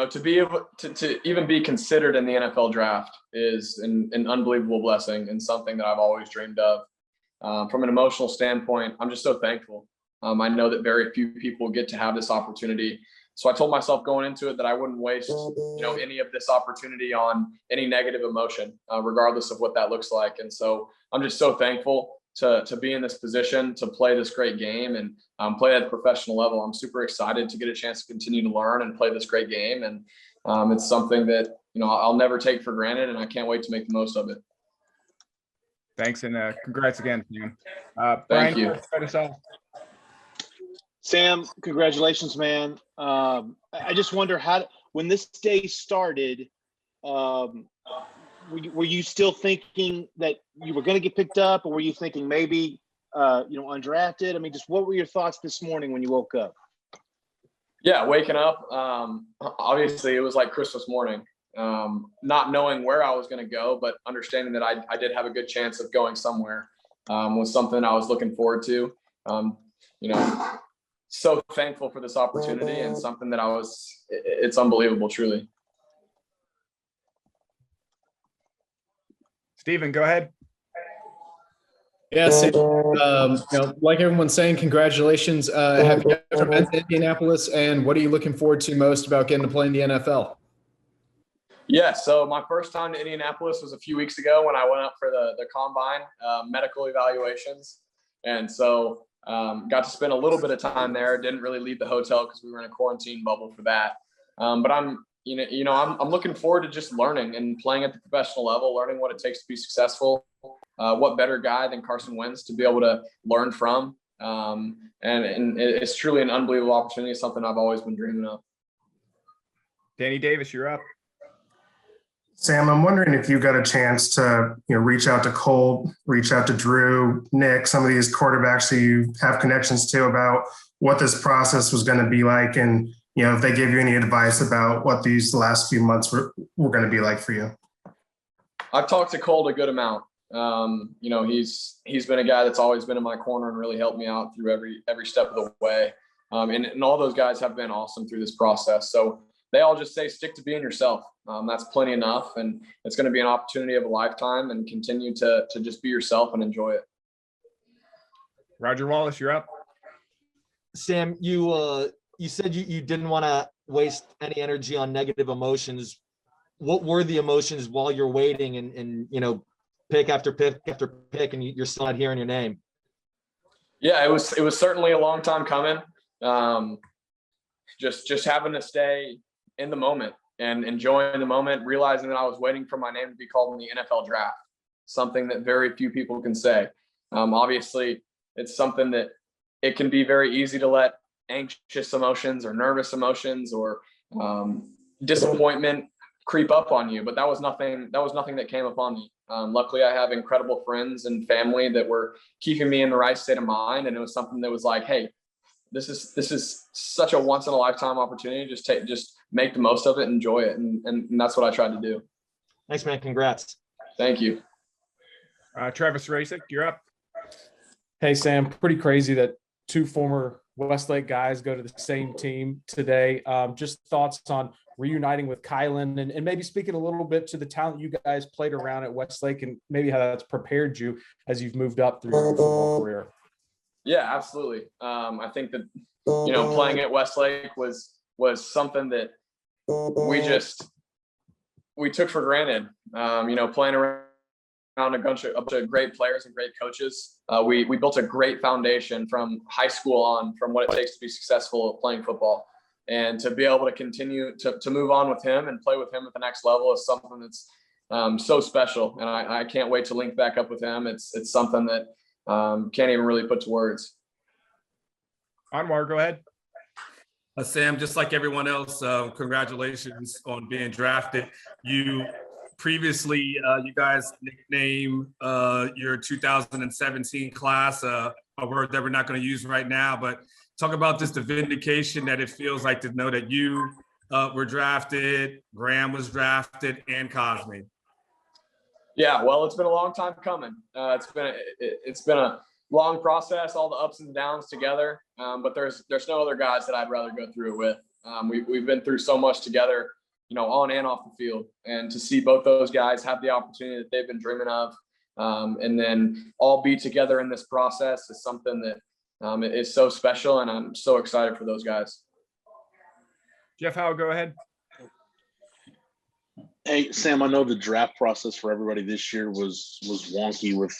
to be able to even be considered in the NFL draft is an unbelievable blessing and something that I've always dreamed of. From an emotional standpoint, I'm just so thankful. I know that very few people get to have this opportunity. So I told myself going into it that I wouldn't waste, any of this opportunity on any negative emotion, regardless of what that looks like. And so I'm just so thankful to be in this position, to play this great game and play at a professional level. I'm super excited to get a chance to continue to learn and play this great game. And it's something that, I'll never take for granted, and I can't wait to make the most of it. Thanks, and congrats again, Sam. Thank you. Sam, congratulations, man. I just wonder when this day started, were you still thinking that you were going to get picked up, or were you thinking maybe, undrafted? I mean, just what were your thoughts this morning when you woke up? Yeah, waking up, obviously it was like Christmas morning, not knowing where I was going to go, but understanding that I did have a good chance of going somewhere was something I was looking forward to. So thankful for this opportunity and something that it's unbelievable, truly. Steven, go ahead. Yes, like everyone's saying, congratulations. Have you ever been to Indianapolis, and what are you looking forward to most about getting to play in the NFL? Yeah, so my first time to Indianapolis was a few weeks ago when I went up for the combine, medical evaluations. And so got to spend a little bit of time there. Didn't really leave the hotel because we were in a quarantine bubble for that. But I'm looking forward to just learning and playing at the professional level, learning what it takes to be successful. What better guy than Carson Wentz to be able to learn from? And it's truly an unbelievable opportunity, something I've always been dreaming of. Danny Davis, you're up. Sam, I'm wondering if you got a chance to reach out to Colt, reach out to Drew, Nick, some of these quarterbacks who you have connections to, about what this process was going to be like, and if they gave you any advice about what these last few months were going to be like for you. I've talked to Colt a good amount. He's been a guy that's always been in my corner and really helped me out through every step of the way. And all those guys have been awesome through this process. So they all just say, stick to being yourself. That's plenty enough. And it's going to be an opportunity of a lifetime, and continue to just be yourself and enjoy it. Roger Wallace, you're up. Sam, you said you didn't want to waste any energy on negative emotions. What were the emotions while you're waiting and pick after pick after pick, and you're still not hearing your name? Yeah, it was certainly a long time coming. Just having to stay in the moment and enjoying the moment, realizing that I was waiting for my name to be called in the NFL draft, something that very few people can say. Obviously, it's something that it can be very easy to let anxious emotions or nervous emotions or disappointment creep up on you, but that was nothing that came upon me. Luckily, I have incredible friends and family that were keeping me in the right state of mind, and it was something that was like, hey, this is such a once in a lifetime opportunity. Just make the most of it, and enjoy it, and that's what I tried to do. Thanks, man. Congrats. Thank you. Travis Rasick, you're up. Hey, Sam, pretty crazy that two former Westlake guys go to the same team today. Just thoughts on reuniting with Kylan, and maybe speaking a little bit to the talent you guys played around at Westlake, and maybe how that's prepared you as you've moved up through your football career. Yeah, absolutely. I think that, playing at Westlake was something that we took for granted. Playing around a bunch of great players and great coaches. We built a great foundation from high school on, from what it takes to be successful at playing football. And to be able to continue to move on with him and play with him at the next level is something that's so special. And I can't wait to link back up with him. It's something that can't even really put to words. Anwar, go ahead. Sam, just like everyone else, congratulations on being drafted. You previously, you guys nicknamed your 2017 class, a word that we're not going to use right now, but talk about just the vindication that it feels like to know that you were drafted, Graham was drafted, and Cosme. Yeah, well, it's been a long time coming. It's been a long process, all the ups and downs together. But there's no other guys that I'd rather go through it with. We've been through so much together, on and off the field, and to see both those guys have the opportunity that they've been dreaming of, and then all be together in this process is something that is so special, and I'm so excited for those guys. Jeff Howe, go ahead. Hey, Sam, I know the draft process for everybody this year was wonky with,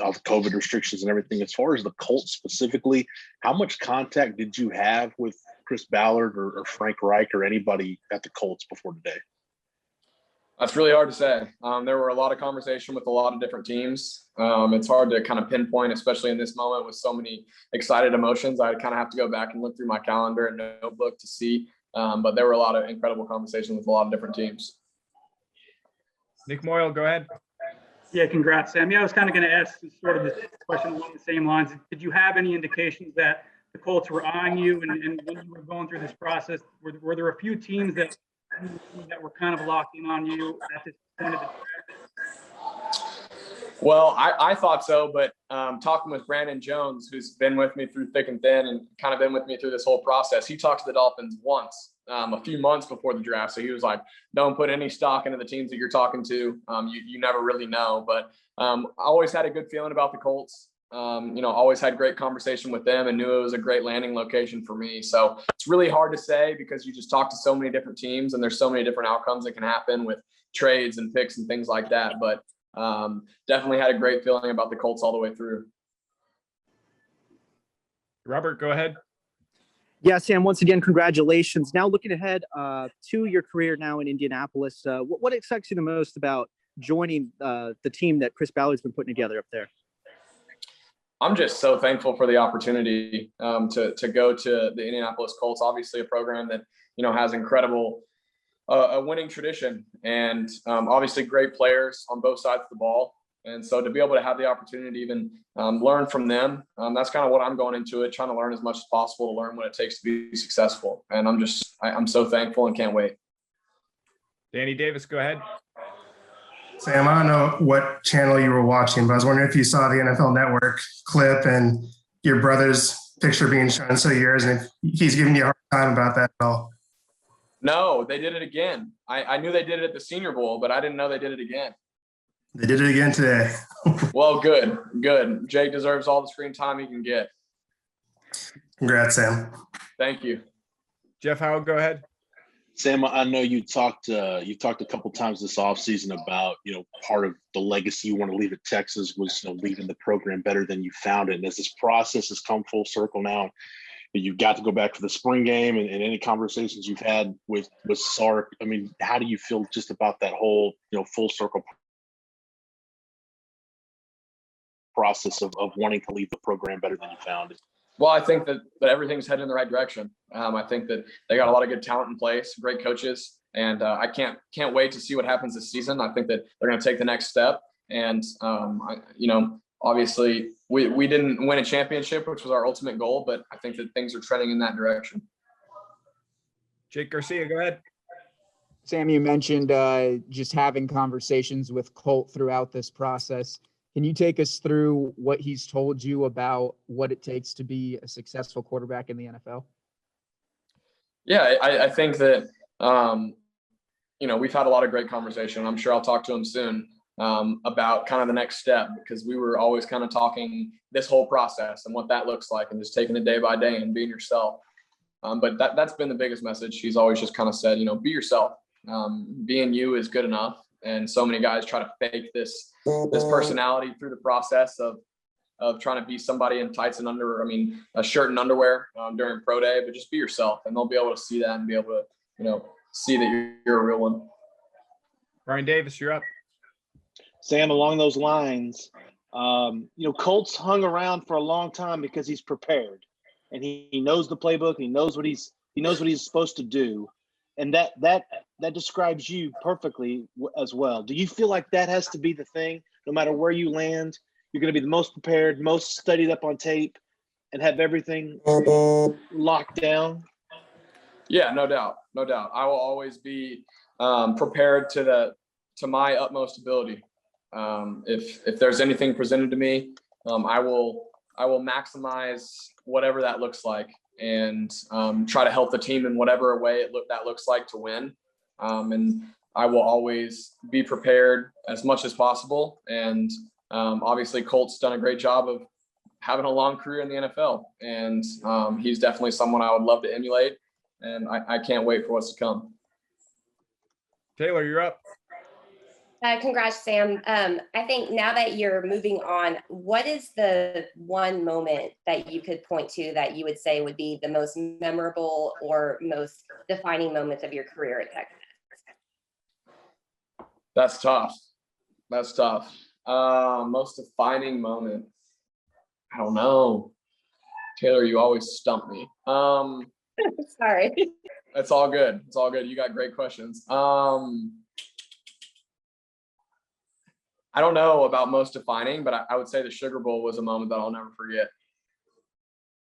all the COVID restrictions and everything. As far as the Colts specifically, how much contact did you have with Chris Ballard or Frank Reich or anybody at the Colts before today? That's really hard to say. There were a lot of conversation with a lot of different teams. It's hard to kind of pinpoint, especially in this moment with so many excited emotions. I kind of have to go back and look through my calendar and notebook to see. But there were a lot of incredible conversations with a lot of different teams. Nick Moyle, go ahead. Yeah, congrats, Sam. Yeah, I was kind of going to ask sort of this question along the same lines. Did you have any indications that the Colts were eyeing you, and when you were going through this process, were there a few teams that were kind of locked in on you at this point of the draft? Well, I thought so, but talking with Brandon Jones, who's been with me through thick and thin and kind of been with me through this whole process, he talked to the Dolphins once a few months before the draft. So he was like, don't put any stock into the teams that you're talking to. You never really know. But I always had a good feeling about the Colts. Always had great conversation with them and knew it was a great landing location for me. So it's really hard to say because you just talk to so many different teams and there's so many different outcomes that can happen with trades and picks and things like that. But definitely had a great feeling about the Colts all the way through. Robert, go ahead. Yeah, Sam, once again, congratulations. Now looking ahead to your career now in Indianapolis, what excites you the most about joining the team that Chris Ballard's been putting together up there? I'm just so thankful for the opportunity to go to the Indianapolis Colts, obviously a program that, has incredible a winning tradition and obviously great players on both sides of the ball. And so to be able to have the opportunity to even learn from them, that's kind of what I'm going into it, trying to learn as much as possible to learn what it takes to be successful. And I'm so thankful and can't wait. Danny Davis, go ahead. Sam, I don't know what channel you were watching, but I was wondering if you saw the NFL Network clip and your brother's picture being shown so yours, and if he's giving you a hard time about that at all. No, they did it again. I knew they did it at the Senior Bowl, but I didn't know they did it again. They did it again today. Well, good. Jake deserves all the screen time he can get. Congrats, Sam. Thank you. Jeff Howe, go ahead. Sam, I know you talked a couple times this offseason about, part of the legacy you want to leave at Texas was, leaving the program better than you found it. And as this process has come full circle now, you've got to go back to the spring game and any conversations you've had with Sark. I mean, how do you feel just about that whole, full circle process of wanting to leave the program better than you found it? Well, I think that everything's headed in the right direction. I think that they got a lot of good talent in place, great coaches, and I can't wait to see what happens this season. I think that they're going to take the next step. And, obviously we didn't win a championship, which was our ultimate goal, but I think that things are trending in that direction. Jake Garcia, go ahead. Sam, you mentioned just having conversations with Colt throughout this process. Can you take us through what he's told you about what it takes to be a successful quarterback in the NFL? Yeah, I think that, we've had a lot of great conversation. I'm sure I'll talk to him soon about kind of the next step, because we were always kind of talking this whole process and what that looks like and just taking it day by day and being yourself. But that's been the biggest message. He's always just kind of said, be yourself. Being you is good enough. And so many guys try to fake this personality through the process of trying to be somebody in tights and a shirt and underwear during pro day, but just be yourself, and they'll be able to see that and be able to, see that you're a real one. Brian Davis, you're up. Sam, along those lines, Colts hung around for a long time because he's prepared and he knows the playbook. And he knows what he's supposed to do. And that describes you perfectly as well. Do you feel like that has to be the thing? No matter where you land, you're going to be the most prepared, most studied up on tape, and have everything locked down? Yeah, no doubt. I will always be prepared to my utmost ability. If there's anything presented to me, I will maximize whatever that looks like. and try to help the team in whatever way that looks like to win. And I will always be prepared as much as possible. And obviously Colt's done a great job of having a long career in the NFL, and he's definitely someone I would love to emulate, and I can't wait for what's to come. Taylor, you're up. Congrats, Sam. I think now that you're moving on, what is the one moment that you could point to that you would say would be the most memorable or most defining moments of your career at Texas? That's tough. That's tough. Most defining moment. I don't know. Taylor, you always stump me. Sorry. It's all good. It's all good. You got great questions. I don't know about most defining, but I would say the Sugar Bowl was a moment that I'll never forget.